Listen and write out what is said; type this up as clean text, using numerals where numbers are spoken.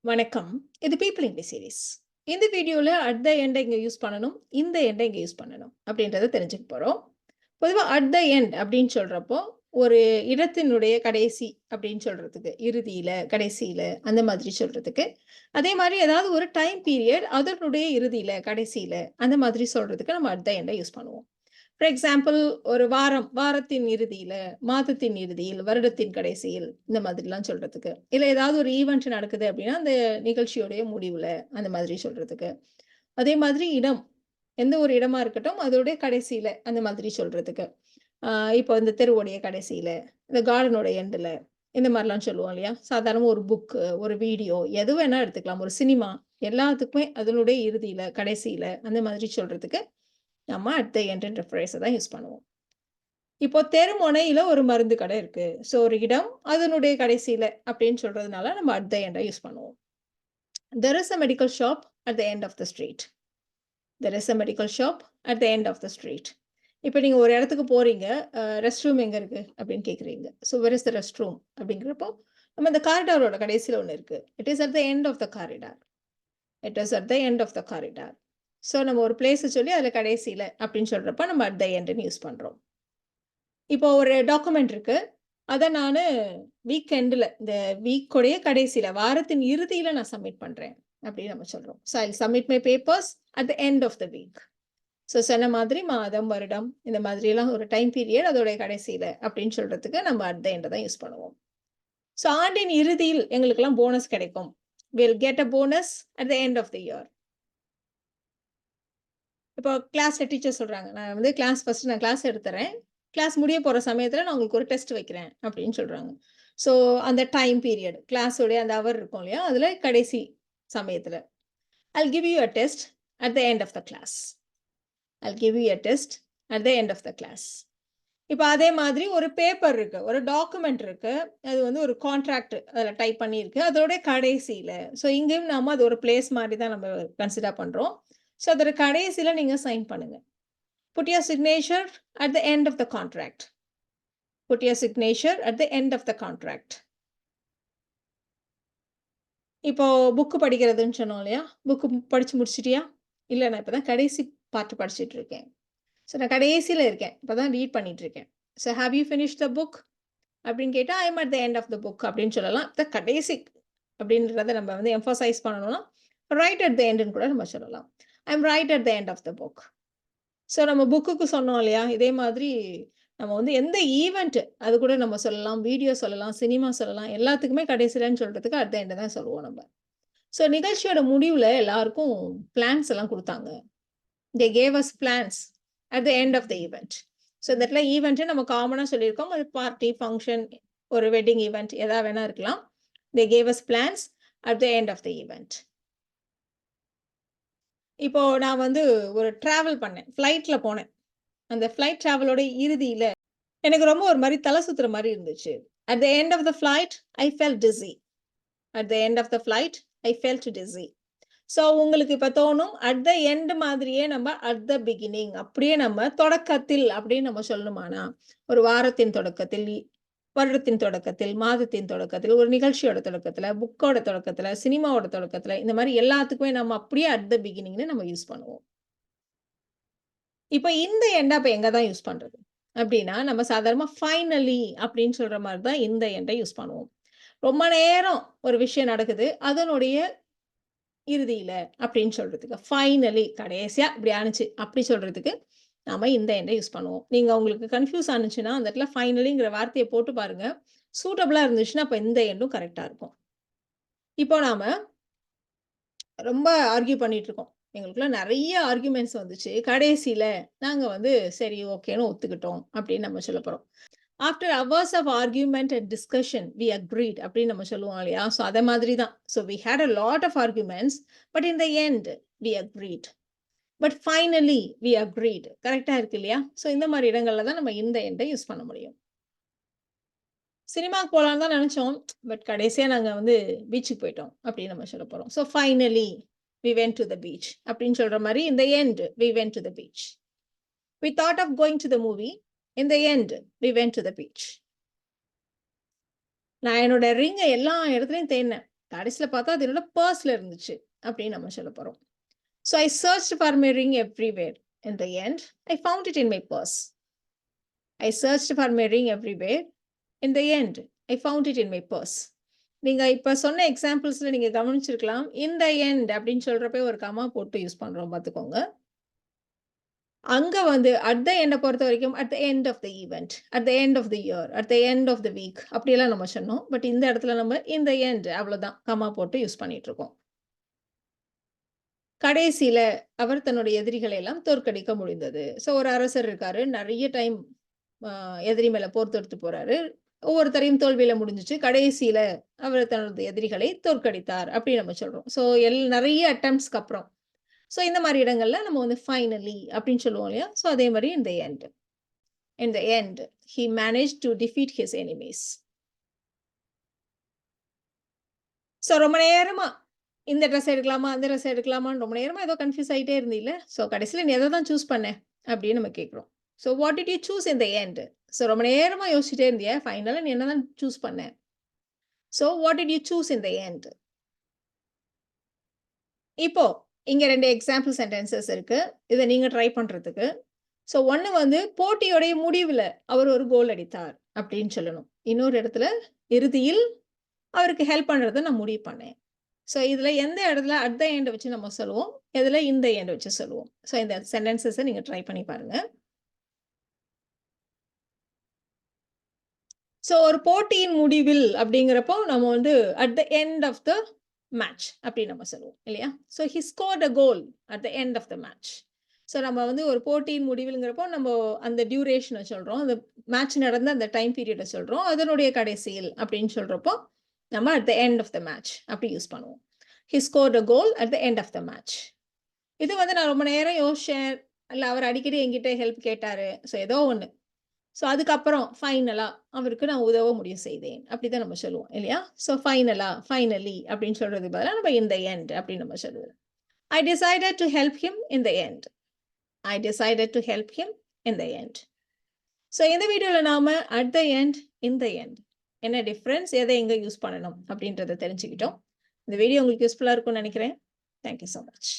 வணக்கம். இது people English series. இந்த வீடியோல அட் த எண்ட் எங்க யூஸ் பண்ணணும், இந்த எண்ட எங்க யூஸ் பண்ணணும் அப்படின்றத தெரிஞ்சுக்க போறோம். பொதுவா அட் த எண்ட் அப்படின்னு சொல்றப்போ, ஒரு இடத்தினுடைய கடைசி அப்படின்னு சொல்றதுக்கு, இறுதியில, கடைசியில அந்த மாதிரி சொல்றதுக்கு. அதே மாரி ஏதாவது ஒரு டைம் பீரியட் அதனுடைய இறுதியில, கடைசியில அந்த மாதிரி சொல்றதுக்கு நம்ம அட் த எண்ட யூஸ் பண்ணுவோம். ஃபார் எக்ஸாம்பிள் ஒரு வாரத்தின் இறுதியில, மாதத்தின் இறுதியில், வருடத்தின் கடைசியில் இந்த மாதிரிலாம் சொல்றதுக்கு. இல்ல ஏதாவது ஒரு ஈவென்ட் நடக்குது அப்படின்னா, அந்த நிகழ்ச்சியுடைய முடிவுல அந்த மாதிரி சொல்றதுக்கு. அதே மாதிரி இடம். எந்த ஒரு இடமா இருக்கட்டும், அதோடைய கடைசியில அந்த மாதிரி சொல்றதுக்கு. ஆ இப்போ இந்த தெருவுடைய கடைசியில, இந்த கார்டனோட எண்டுல இந்த மாரிலாம் சொல்லுவோம் இல்லையா? சாதாரணமா ஒரு புக்கு, ஒரு வீடியோ எது வேணா எடுத்துக்கலாம். ஒரு சினிமா எல்லாத்துக்குமே அதனுடைய இறுதியில, கடைசியில அந்த மாதிரி சொல்றதுக்கு நம்ம அட் த எண்டுன்ற ஃப்ரேஸ தான் யூஸ் பண்ணுவோம். இப்போ தெருமுனையில ஒரு மருந்து கடை இருக்கு. ஸோ ஒரு இடம், அதனுடைய கடைசியில அப்படின்னு சொல்றதுனால நம்ம அட் த எண்ட யூஸ் பண்ணுவோம். There is a medical shop at the end of the street. There is a medical shop at the end of the street. இப்ப நீங்க ஒரு இடத்துக்கு போறீங்க. ரெஸ்ட் ரூம் எங்க இருக்கு? அப்படின்னு கேட்கிறீங்க. So where is the restroom? அப்படிங்கிறப்போ, நம்ம இந்த காரிடாரோட கடைசியில ஒண்ணு இருக்கு. It is at the end of the corridor. It is at the end of the corridor. So நம்ம ஒரு பிளேஸ சொல்லி அதுல கடைசியில அப்படின்னு சொல்றப்ப நம்ம அட் த எண்டுன்னு யூஸ் பண்றோம். இப்போ ஒரு டாக்குமெண்ட் இருக்கு. அத நானு வீக்கெண்டுல இந்த வீக்குடைய கடைசியில, வாரத்தின் இறுதியில நான் சப்மிட் பண்றேன். அப்படின்னு நம்ம சொல்றோம். So I will submit my papers at the end of the week. So சொன்ன மாதிரி மாதம், வருடம் இந்த மாதிரியெல்லாம் ஒரு டைம் பீரியட் அதோடைய கடைசியில அப்படின்னு சொல்றதுக்கு நம்ம அட் த எண்ட தான் யூஸ் பண்ணுவோம். ஸோ ஆண்டின் இறுதியில் எங்களுக்கெல்லாம் போனஸ் கிடைக்கும். Will get a bonus at the end of the year. இப்போ கிளாஸ்ல டீச்சர் சொல்றாங்க. நான் வந்து ஃபர்ஸ்ட் நான் கிளாஸ் எடுத்துறேன். கிளாஸ் முடிய போற சமயத்துல நான் உங்களுக்கு ஒரு டெஸ்ட் வைக்கிறேன் அப்படின்னு சொல்றாங்க. ஸோ அந்த டைம் பீரியட் கிளாஸோடைய அந்த ஹவர் இருக்கும் இல்லையா? அதுல கடைசி சமயத்துல. I'll give you a test at the end of the class. I'll give you a test at the end of the class. இப்ப அதே மாதிரி ஒரு பேப்பர் இருக்கு. ஒரு டாக்குமெண்ட் இருக்கு. அது வந்து ஒரு கான்ட்ராக்ட் அதுல டைப் பண்ணியிருக்கு. அதோட கடைசியில. ஸோ இங்கேயும் நாம அது ஒரு பிளேஸ் மாரி தான் நம்ம கன்சிடர் பண்றோம். ஸோ அதோட கடைசியில நீங்க சைன் பண்ணுங்க. Put your signature at the end of the contract. Put your signature at the end of the contract. இப்போ புக் படிக்கிறதுன்னு சொன்னோம் இல்லையா? புக் படிச்சு முடிச்சிட்டியா? இல்ல நான் இப்ப தான் கடைசி பார்ட் படிச்சுட்டு இருக்கேன். ஸோ நான் கடைசியில இருக்கேன். இப்ப தான் ரீட் பண்ணிட்டு இருக்கேன். So have you finished the book? அப்படின்னு கேட்டா, I am at the end of the book அப்படின்னு சொல்லலாம். கடைசி அப்படின்றத நம்ம வந்து எம்பசைஸ் பண்ணணும்னா, ரைட் அட் த எண்டுன்னு கூட நம்ம சொல்லலாம். I am right at the end of the book. So நம்ம புக்குக்கு சொன்னோம் இல்லையா? இதே மாதிரி நம்ம வந்து எந்த ஈவென்ட் அது கூட நம்ம சொல்லலாம். வீடியோ சொல்லலாம், சினிமா சொல்லலாம். எல்லாத்துக்குமே கடைசிலன்னு சொல்றதுக்கு அட் த எண்ட் தான் சொல்லுவோம் நம்ம. ஸோ நிகழ்ச்சியோட முடிவுல எல்லாருக்கும் பிளான்ஸ் எல்லாம் குடுத்தாங்க. They gave us plans at the end of the event. So இந்த இடத்துல ஈவென்ட் நம்ம காமனா சொல்லியிருக்கோம். அது பார்ட்டி, ஃபங்ஷன், ஒரு வெட்டிங் ஈவென்ட் எதா வேணா இருக்கலாம். They gave us plans at the end of the event. இப்போ நான் வந்து ஒரு டிராவல் பண்ணேன். ஃப்ளைட்ல போனேன். அந்த ஃப்ளைட் டிராவலோட இறுதியில எனக்கு ரொம்ப ஒரு மாரி தல சுத்துற மாரி இருந்துச்சு. At the end of the flight I felt dizzy. At the end of the flight I felt dizzy. So உங்களுக்கு இப்ப தோணும், அட் த எண்ட் மாதிரியே நம்ம அட் த பிகினிங் அப்படியே நம்ம தொடக்கத்தில் அப்படின்னு நம்ம சொல்லணுமானா, ஒரு வாரத்தின் தொடக்கத்தில், வருடத்தின் தொடக்கத்தில், மாதத்தின் தொடக்கத்தில், ஒரு நிகழ்ச்சியோட தொடக்கத்துல, புக்கோட தொடக்கத்துல, சினிமாவோட தொடக்கத்துல, இந்த மாரி எல்லாத்துக்குமே நம்ம அப்படியே அட் த பிகினிங்ன்னு நம்ம யூஸ் பண்ணுவோம். இப்ப இந்த எண்ட அப்ப எங்க தான் யூஸ் பண்றது? அப்டின்னா, நம்ம சாதாரணமா ஃபைனலி அப்படின்னு சொல்ற மாரி தான் இந்த எண்ட யூஸ் பண்ணுவோம். ரொம்ப நேரம் ஒரு விஷயம் நடக்குது. அதனுடைய இறுதியில அப்படின்னு சொல்றதுக்கு. ஃபைனலி கடைசியா இப்படி ஆனுச்சு அப்படி சொல்றதுக்கு நாம இந்த எண்ட யூஸ் பண்ணுவோம். நீங்க உங்களுக்கு கன்ஃப்யூஸ் ஆனுச்சுன்னா, அந்த இடத்துல ஃபைனலிங்கிற வார்த்தைய போட்டு பாருங்க. சூட்டபிளா இருந்துச்சுன்னா, அப்ப இந்த எண்டும் கரெக்ட்டா இருக்கும். இப்போ நாம ரொம்ப ஆர்க்யூ பண்ணிட்டு இருக்கோம். எங்களுக்குள்ள நெறைய ஆர்குமெண்ட்ஸ் வந்துச்சு. கடைசியில நாங்க வந்து சரி ஓகேன்னு ஒத்துக்கிட்டோம் அப்படின்னு நம்ம சொல்லப் போறோம். After hours of argument and discussion we agreed அப்படின்னு நம்ம சொல்லுவோம் இல்லையா? ஸோ அத மாதிரி தான். So we had a lot of arguments. But in the end we agreed. But finally we agreed. கரெக்ட்டா இருக்கு இல்லையா? ஸோ இந்த மாரி இடங்கள்ல தான் நம்ம இந்த எண்ட யூஸ் பண்ண முடியும். சினிமாக்கு போலான்னு தான் நெனச்சோம். பட் கடைசியா நாங்க வந்து பீச்சுக்கு போயிட்டோம் அப்படின்னு நம்ம சொல்லப் போறோம். So finally we went to the beach அப்படின்னு சொல்ற மாரி in the end we went to the beach. We thought of going to the movie. In the end we went to the beach. நான் என்னோட ரிங்க எல்லா இடத்துலயும் தேடினேன். கடைசியில பார்த்தா அது என்னோட பர்ஸ்ல இருந்துச்சு அப்படின்னு நம்ம சொல்ல போறோம். So I searched for my ring everywhere. In the end, I found it in my purse. I searched for my ring everywhere. In the end, I found it in my purse. நீங்க இப்ப சொன்ன எக்ஸாம்பிள்ஸ்ல நீங்க கவனிச்சிருக்கலாம். in the end அப்படின்னு சொல்றப்ப ஒரு comma போட்டு use பண்றோம் பார்த்துக்கோங்க. அங்க வந்து அட் த எண்ட பொறுத்தவரைக்கும் at the end of the event, at the end of the year, at the end of the week அப்படியெல்லாம் நம்ம சொன்னோம். பட் இந்த இடத்துல நம்ம இன் த எண்ட் அவ்வளோதான் கமா போட்டு யூஸ் பண்ணிட்டு இருக்கோம். கடைசியில அவர் தன்னுடைய எதிரிகளை எல்லாம் தோற்கடிக்க முடிந்தது. ஸோ ஒரு அரசர் இருக்காரு. நெறைய டைம் எதிரி மேல போர் தொடுத்து போறாரு. ஒவ்வொருத்தரையும் தோல்வியில முடிஞ்சுச்சு. கடைசியில அவர் தனது எதிரிகளை தோற்கடித்தார் அப்படின்னு நம்ம சொல்றோம். ஸோ நெறைய அட்டெம்ப்ட்ஸ்க்கு அப்புறம். ஸோ இந்த மாரி இடங்கள்ல நம்ம வந்து ஃபைனலி அப்படின்னு சொல்லுவோம் இல்லையா? ஸோ அதே மாரி in the end. In the end, he managed to defeat his enemies. So ரொம்ப நேரமா இந்த ட்ரெஸ் எடுக்கலாமா? அந்த ட்ரெஸ் எடுக்கலாமான்னு ரொம்ப நேரமா ஏதோ கன்ஃப்யூஸ் ஆயிட்டே இருந்தீல்ல? ஸோ கடைசியில நீ எத தான் சூஸ் பண்ண? அப்படின்னு நம்ம கேட்கிறோம். So what did you choose in the end? So ரொம்ப நேரமா யோசிச்சுட்டே இருந்தியே, ஃபைனலா நீ என்ன தான் சூஸ் பண்ண? So what did you choose in the end? இப்போ இங்க 2 எக்ஸாம்பிள் சென்டென்சஸ் இருக்கு. இத நீங்க ட்ரை பண்றதுக்கு. ஸோ 1 வந்து போட்டியோடைய முடிவுல அவர் ஒரு கோல் அடித்தார் அப்படின்னு சொல்லணும். இன்னொரு இடத்துல இறுதியில் அவருக்கு ஹெல்ப் பண்றத நான் முடிவு பண்ணேன். ஸோ இதுல எந்த இடத்துல அட் த எண்ட் வச்சு நம்ம சொல்லுவோம். எதுல இன் த எண்ட் வச்சு சொல்லுவோம். ஸோ இந்த சென்டென்சஸ நீங்க ட்ரை பண்ணி பாருங்க. ஸோ ஒரு போட்டியின் முடிவில் அப்படிங்கிறப்போ நம்ம வந்து at the end of the match அப்படின்னு நம்ம சொல்லுவோம் இல்லையா? So he scored a goal at the end of the match. So நம்ம வந்து ஒரு போட்டியின் முடிவுங்கிறப்போ நம்ம அந்த டியூரேஷனை சொல்றோம். அந்த மேட்ச் நடந்த அந்த டைம் பீரியட சொல்றோம். அதனுடைய கடைசியில் அப்படின்னு சொல்றப்போ நம்ம at the end of the match அப்படி யூஸ் பண்ணுவோம். He scored a goal at the end of the match. இது வந்து நான் ரொம்ப நேரம் யோசிச்சேன். இல்ல அவர் அடிக்கடி என்கிட்ட ஹெல்ப் கேட்டாரு. ஸோ ஏதோ ஒண்ணு. ஸோ அதுக்கப்புறம் ஃபைனலா அவருக்கு நான் உதவ முடிவு செய்தேன். அப்படிதான் நம்ம சொல்லுவோம் இல்லையா? ஸோ ஃபைனலா, ஃபைனலி அப்படின்னு சொல்றதுக்கு பதிலா நம்ம இன் த எண்ட் அப்படின்னு நம்ம சொல்லுவோம். I decided to help him in the end. I decided to help him in the end. So இந்த வீடியோல நாம at the end, in the end என்ன டிஃபரன்ஸ், எதை எங்க யூஸ் பண்ணணும் அப்படின்றத தெரிஞ்சுக்கிட்டோம். இந்த வீடியோ உங்களுக்கு யூஸ்ஃபுல்லா இருக்கும்னு நினைக்கிறேன். Thank you so much.